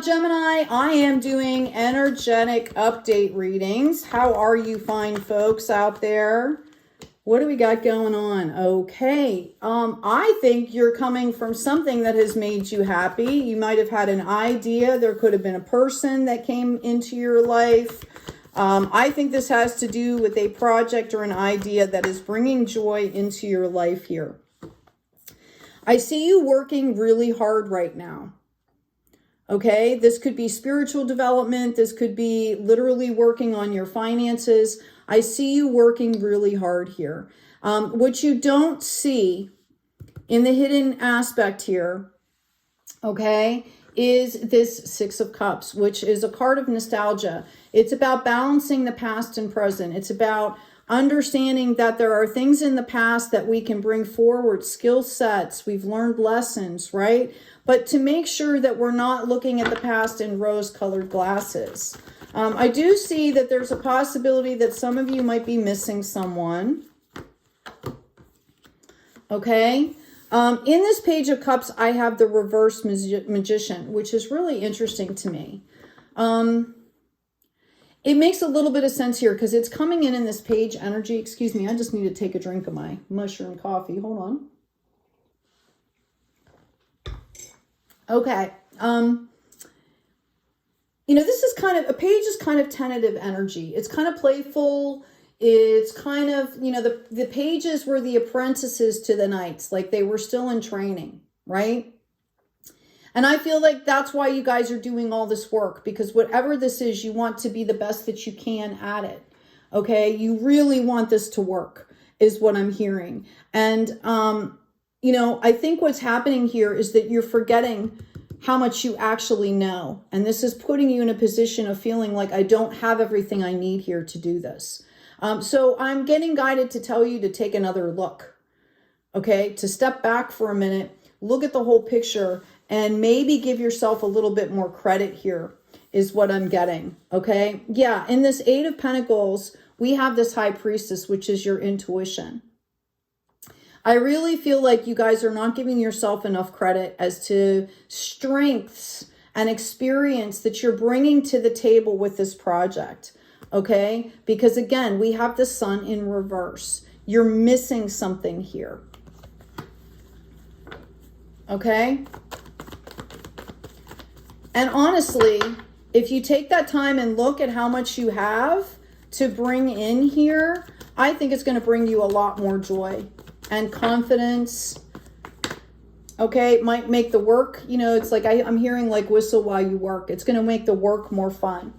Gemini, I am doing energetic update readings. How are you fine folks out there? What do we got going on? Okay. I think you're coming from something that has made you happy. You might have had an idea. There could have been a person that came into your life. I think this has to do with a project or an idea that is bringing joy into your life here. I see you working really hard right now. Okay, this could be spiritual development. This could be literally working on your finances. I see you working really hard here. What you don't see in the hidden aspect here, okay, is this Six of Cups, which is a card of nostalgia. It's about balancing the past and present. It's about understanding that there are things in the past that we can bring forward, skill sets. We've learned lessons, right? But to make sure that we're not looking at the past in rose-colored glasses. I do see that there's a possibility that some of you might be missing someone. Okay. In this Page of Cups, I have the reverse magician, which is really interesting to me. It makes a little bit of sense here because it's coming in this page energy. Excuse me, I just need to take a drink of my mushroom coffee. Hold on. Okay. You know, this is kind of, a page is kind of tentative energy. It's kind of playful. It's kind of, you know, the pages were the apprentices to the knights, like they were still in training, right? And I feel like that's why you guys are doing all this work, because whatever this is, you want to be the best that you can at it. Okay. You really want this to work is what I'm hearing. And, you know, I think what's happening here is that you're forgetting how much you actually know. And this is putting you in a position of feeling like I don't have everything I need here to do this. So I'm getting guided to tell you to take another look. Okay. To step back for a minute, look at the whole picture, and maybe give yourself a little bit more credit here is what I'm getting. Okay. Yeah. In this Eight of Pentacles, we have this High Priestess, which is your intuition. I really feel like you guys are not giving yourself enough credit as to strengths and experience that you're bringing to the table with this project. Okay. Because again, we have the Sun in reverse. You're missing something here. Okay. And honestly, if you take that time and look at how much you have to bring in here, I think it's going to bring you a lot more joy and confidence. Okay. It might make the work, you know, it's like I'm hearing like whistle while you work. It's going to make the work more fun.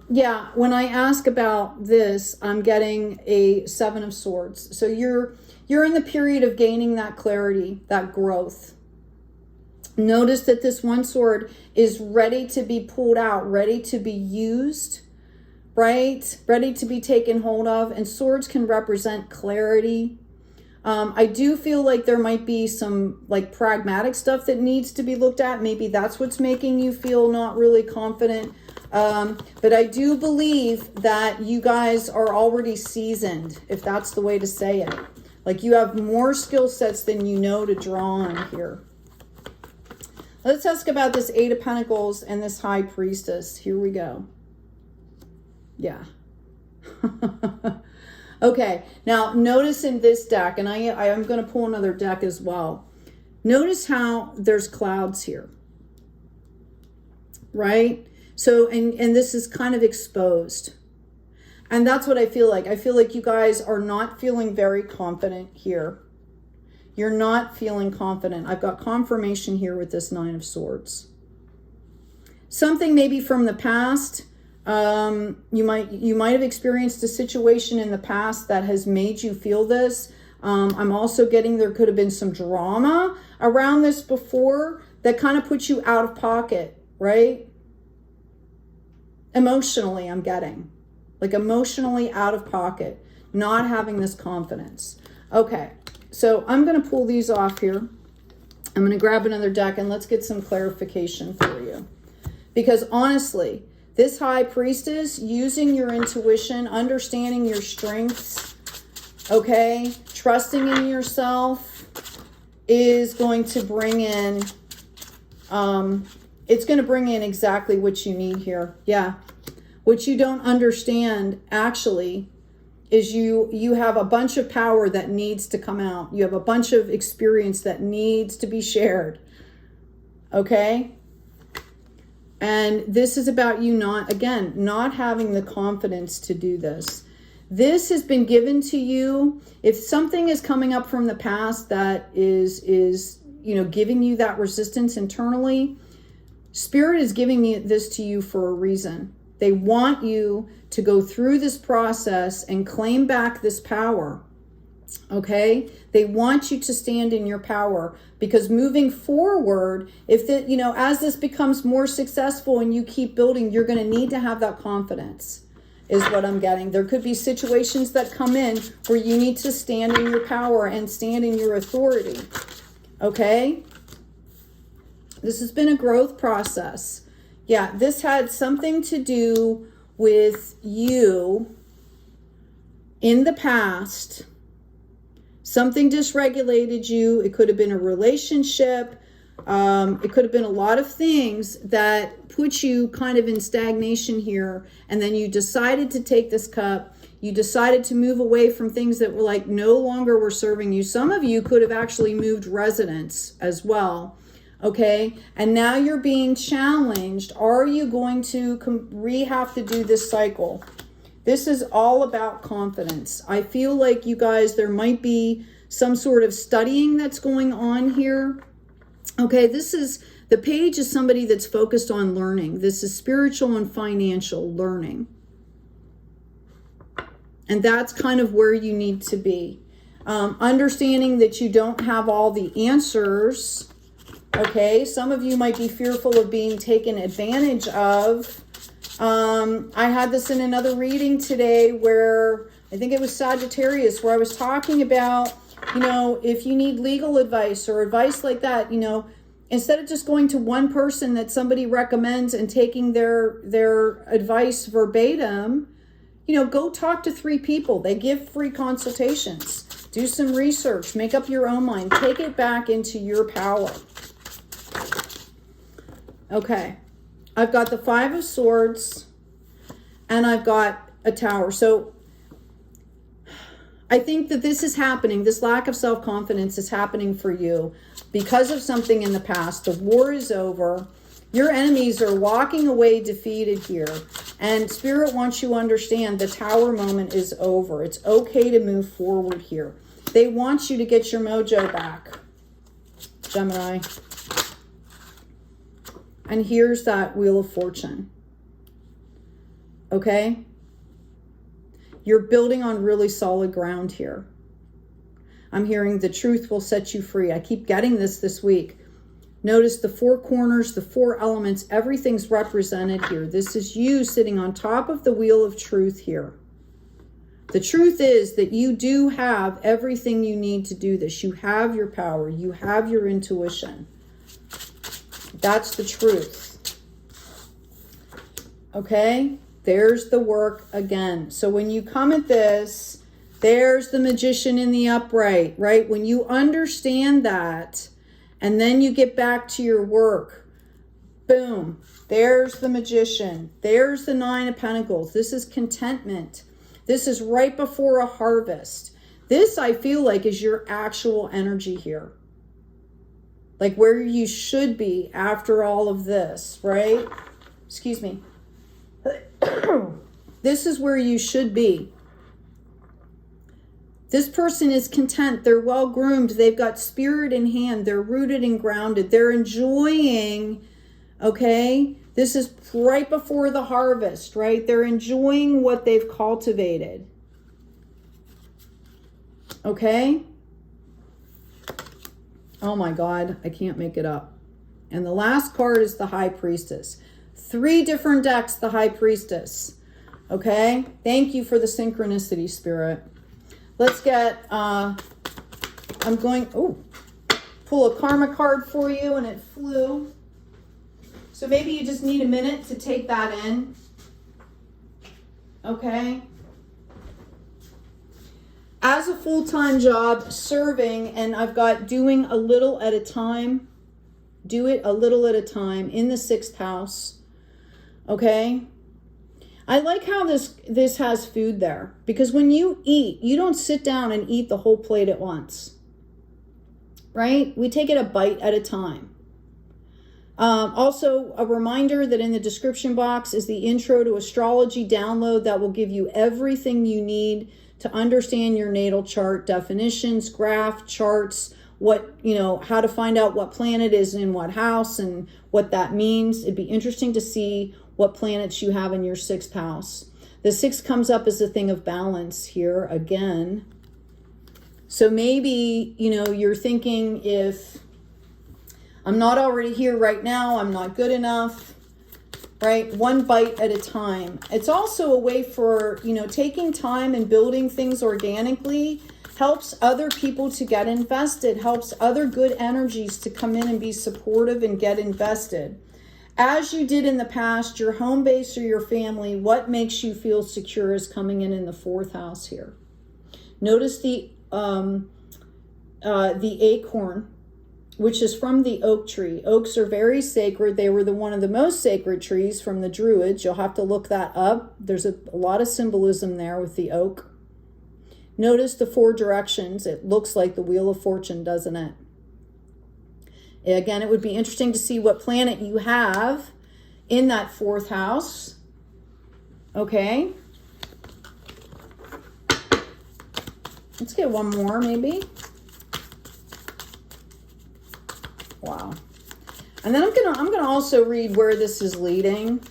Yeah. When I ask about this, I'm getting a Seven of Swords. So you're in the period of gaining that clarity, that growth. Notice that this one sword is ready to be pulled out, ready to be used, right? Ready to be taken hold of. And swords can represent clarity. I do feel like there might be some like pragmatic stuff that needs to be looked at. Maybe that's what's making you feel not really confident. But I do believe that you guys are already seasoned, if that's the way to say it. Like you have more skill sets than you know to draw on here. Let's ask about this Eight of Pentacles and this High Priestess. Here we go. Yeah. Okay. Now, notice in this deck, and I am going to pull another deck as well. Notice how there's clouds here. Right? So, and this is kind of exposed. And that's what I feel like. I feel like you guys are not feeling very confident here. You're not feeling confident. I've got confirmation here with this Nine of Swords. Something maybe from the past. You might have experienced a situation in the past that has made you feel this. I'm also getting there could have been some drama around this before that kind of puts you out of pocket, right? Emotionally, I'm getting. Like emotionally out of pocket. Not having this confidence. Okay. So I'm going to pull these off here. I'm going to grab another deck and let's get some clarification for you. Because honestly, this High Priestess, using your intuition, understanding your strengths, okay, trusting in yourself is going to bring in It's going to bring in exactly what you need here. Yeah. What you don't understand actually is you have a bunch of power that needs to come out. You have a bunch of experience that needs to be shared. Okay? And this is about you not having the confidence to do this. This has been given to you. If something is coming up from the past that is giving you that resistance internally, Spirit is giving this to you for a reason. They want you to go through this process and claim back this power. Okay? They want you to stand in your power, because moving forward, as this becomes more successful and you keep building, you're going to need to have that confidence, is what I'm getting. There could be situations that come in where you need to stand in your power and stand in your authority. Okay? This has been a growth process. Yeah, this had something to do with you in the past. Something dysregulated you. It could have been a relationship. It could have been a lot of things that put you kind of in stagnation here. And then you decided to take this cup. You decided to move away from things that were like no longer were serving you. Some of you could have actually moved residence as well. Okay, and now you're being challenged. Are you going to have to do this cycle? This is all about confidence. I feel like you guys, there might be some sort of studying that's going on here. Okay, the page is somebody that's focused on learning. This is spiritual and financial learning. And that's kind of where you need to be. Understanding that you don't have all the answers. Okay, some of you might be fearful of being taken advantage of. I had this in another reading today where I think it was Sagittarius, where I was talking about, if you need legal advice or advice like that, instead of just going to one person that somebody recommends and taking their advice verbatim, go talk to 3 people. They give free consultations. Do some research, make up your own mind, take it back into your power. Okay, I've got the 5 of Swords and I've got a Tower. So I think that this is happening. This lack of self-confidence is happening for you because of something in the past. The war is over. Your enemies are walking away defeated here. And Spirit wants you to understand the Tower moment is over. It's okay to move forward here. They want you to get your mojo back, Gemini. And here's that Wheel of Fortune. Okay? You're building on really solid ground here. I'm hearing the truth will set you free. I keep getting this week. Notice the 4 corners, the 4 elements, everything's represented here. This is you sitting on top of the wheel of truth here. The truth is that you do have everything you need to do this. You have your power. You have your intuition. That's the truth. Okay? There's the work again. So when you come at this, there's the Magician in the upright, right? When you understand that, and then you get back to your work, boom, there's the Magician. There's the 9 of Pentacles. This is contentment. This is right before a harvest. This, I feel like, is your actual energy here. Like where you should be after all of this, right? Excuse me. This is where you should be. This person is content. They're well groomed. They've got spirit in hand. They're rooted and grounded. They're enjoying, okay? This is right before the harvest, right? They're enjoying what they've cultivated. Okay? Oh my God, I can't make it up. And the last card is the High Priestess. 3 different decks, the High Priestess. Okay? Thank you for the synchronicity, Spirit. Let's get, I'm going, pull a karma card for you, and it flew. So maybe you just need a minute to take that in. Okay? As a full-time job, serving, and I've got doing a little at a time. Do it a little at a time in the 6th house. Okay? I like how this has food there, because when you eat, you don't sit down and eat the whole plate at once, right? We take it a bite at a time. Also, a reminder that in the description box is the intro to astrology download that will give you everything you need to understand your natal chart, definitions, graph, charts, how to find out what planet is in what house and what that means. It'd be interesting to see what planets you have in your 6th house. The 6 comes up as a thing of balance here again. So maybe, you're thinking, if I'm not already here right now, I'm not good enough, right? One bite at a time. It's also a way for, taking time and building things organically helps other people to get invested, helps other good energies to come in and be supportive and get invested. As you did in the past, your home base or your family, what makes you feel secure is coming in the 4th house here. Notice the acorn, which is from the oak tree. Oaks are very sacred. They were one of the most sacred trees from the Druids. You'll have to look that up. There's a lot of symbolism there with the oak. Notice the 4 directions. It looks like the Wheel of Fortune, doesn't it? Again, it would be interesting to see what planet you have in that 4th house. Okay. Let's get one more, maybe. Wow. And then I'm gonna also read where this is leading.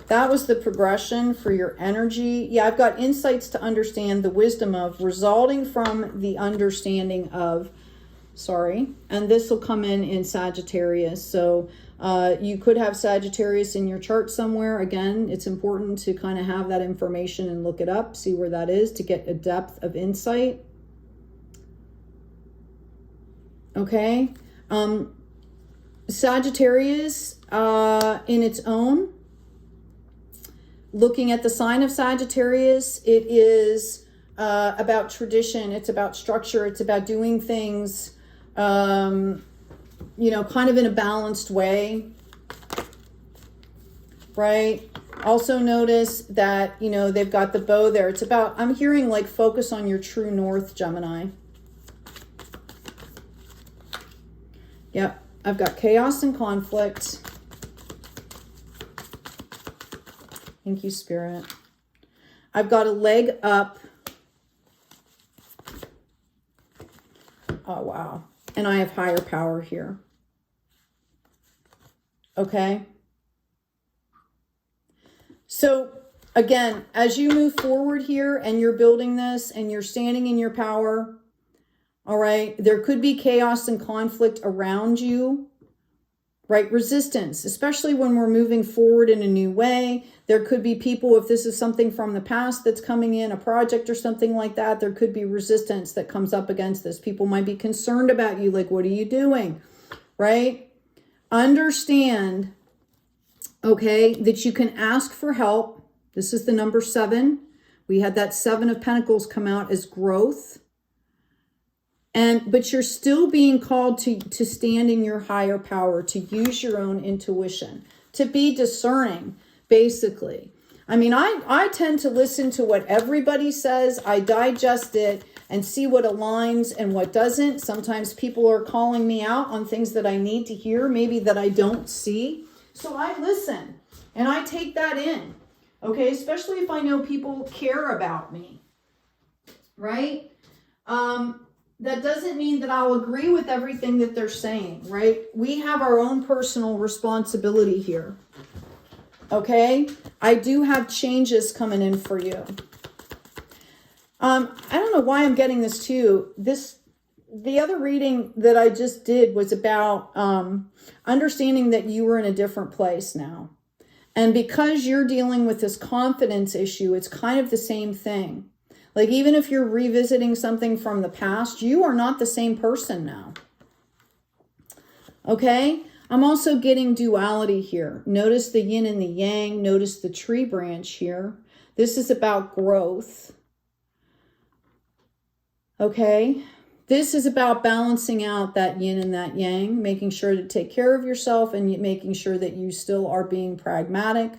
That was the progression for your energy. Yeah, I've got insights to understand the wisdom of, resulting from the understanding of, and this will come in Sagittarius. So you could have Sagittarius in your chart somewhere. Again, it's important to kind of have that information and look it up, see where that is to get a depth of insight. Okay. Sagittarius in its own, looking at the sign of Sagittarius, it is about tradition. It's about structure. It's about doing things, kind of in a balanced way, right? Also notice that, they've got the bow there. It's about, I'm hearing like focus on your true north, Gemini. Yep. I've got chaos and conflict. Thank you, Spirit. I've got a leg up. Oh, wow. And I have higher power here. Okay. So again, as you move forward here and you're building this and you're standing in your power, all right, there could be chaos and conflict around you, right? Resistance, especially when we're moving forward in a new way. There could be people, if this is something from the past that's coming in, a project or something like that, there could be resistance that comes up against this. People might be concerned about you, like, what are you doing, right? Understand, okay, that you can ask for help. This is the number 7. We had that 7 of Pentacles come out as growth. But you're still being called to stand in your higher power, to use your own intuition, to be discerning, basically. I mean, I tend to listen to what everybody says. I digest it and see what aligns and what doesn't. Sometimes people are calling me out on things that I need to hear, maybe that I don't see. So I listen and I take that in, okay? Especially if I know people care about me, right? That doesn't mean that I'll agree with everything that they're saying, right? We have our own personal responsibility here, okay? I do have changes coming in for you. I don't know why I'm getting this too. The other reading that I just did was about understanding that you were in a different place now. And because you're dealing with this confidence issue, it's kind of the same thing. Like, even if you're revisiting something from the past, you are not the same person now. Okay? I'm also getting duality here. Notice the yin and the yang. Notice the tree branch here. This is about growth. Okay? This is about balancing out that yin and that yang, making sure to take care of yourself and making sure that you still are being pragmatic.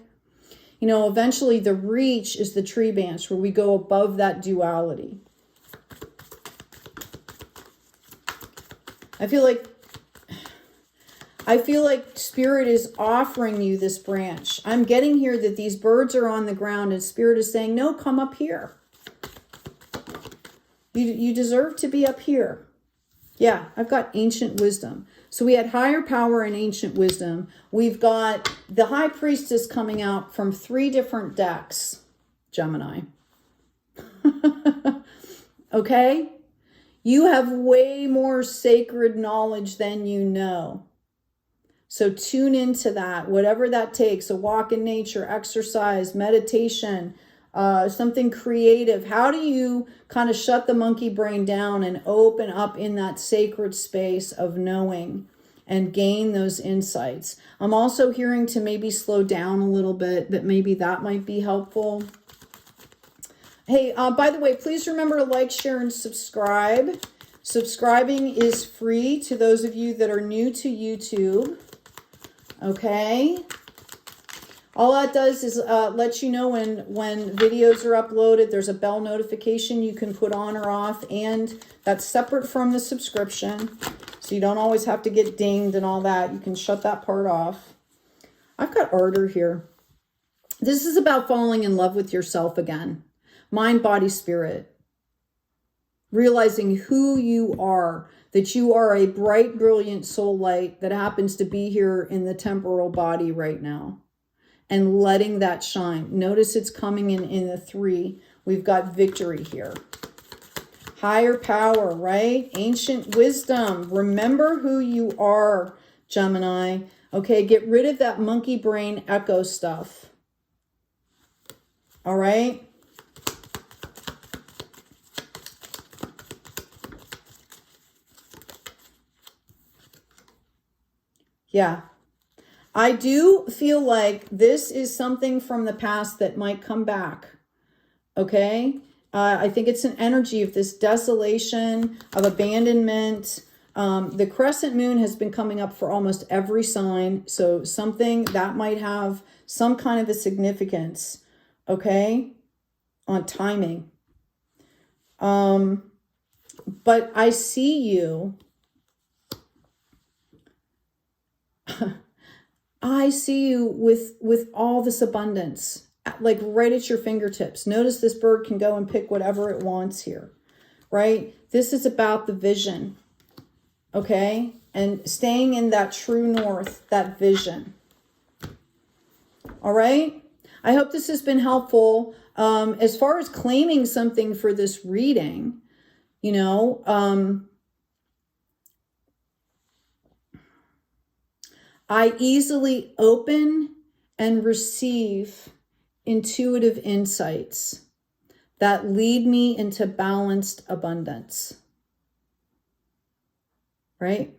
You know, eventually the reach is the tree branch where we go above that duality. I feel like Spirit is offering you this branch. I'm getting here that these birds are on the ground and Spirit is saying, no, come up here. You deserve to be up here. Yeah, I've got ancient wisdom. So we had higher power and ancient wisdom. We've got the high priestess coming out from 3 different decks, Gemini. Okay? You have way more sacred knowledge than you know. So tune into that, whatever that takes, a walk in nature, exercise, meditation, something creative. How do you kind of shut the monkey brain down and open up in that sacred space of knowing and gain those insights? I'm also hearing to maybe slow down a little bit, but maybe that might be helpful. Hey, by the way, please remember to like, share, and subscribe. Subscribing is free to those of you that are new to YouTube. Okay. All that does is let you know when videos are uploaded. There's a bell notification you can put on or off, and that's separate from the subscription. So you don't always have to get dinged and all that. You can shut that part off. I've got ardor here. This is about falling in love with yourself again. Mind, body, spirit. Realizing who you are, that you are a bright, brilliant soul light that happens to be here in the temporal body right now. And letting that shine. Notice it's coming in the 3. We've got victory here. Higher power, right? Ancient wisdom. Remember who you are, Gemini. Okay, get rid of that monkey brain echo stuff. All right? Yeah. I do feel like this is something from the past that might come back. Okay? I think it's an energy of this desolation, of abandonment. The crescent moon has been coming up for almost every sign. So something that might have some kind of a significance. Okay? On timing. But I see you. I see you with all this abundance, like right at your fingertips. Notice this bird can go and pick whatever it wants here, right? This is about the vision, okay? And staying in that true north, that vision. All right? I hope this has been helpful. As far as claiming something for this reading, you know, I easily open and receive intuitive insights that lead me into balanced abundance. Right?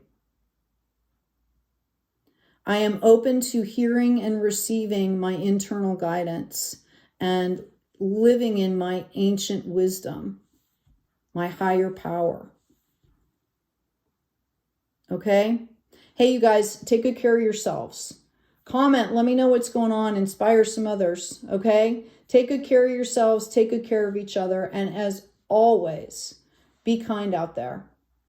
I am open to hearing and receiving my internal guidance and living in my ancient wisdom, my higher power. Okay? Hey, you guys, take good care of yourselves. Comment, let me know what's going on, inspire some others, okay? Take good care of yourselves, take good care of each other, and as always, be kind out there.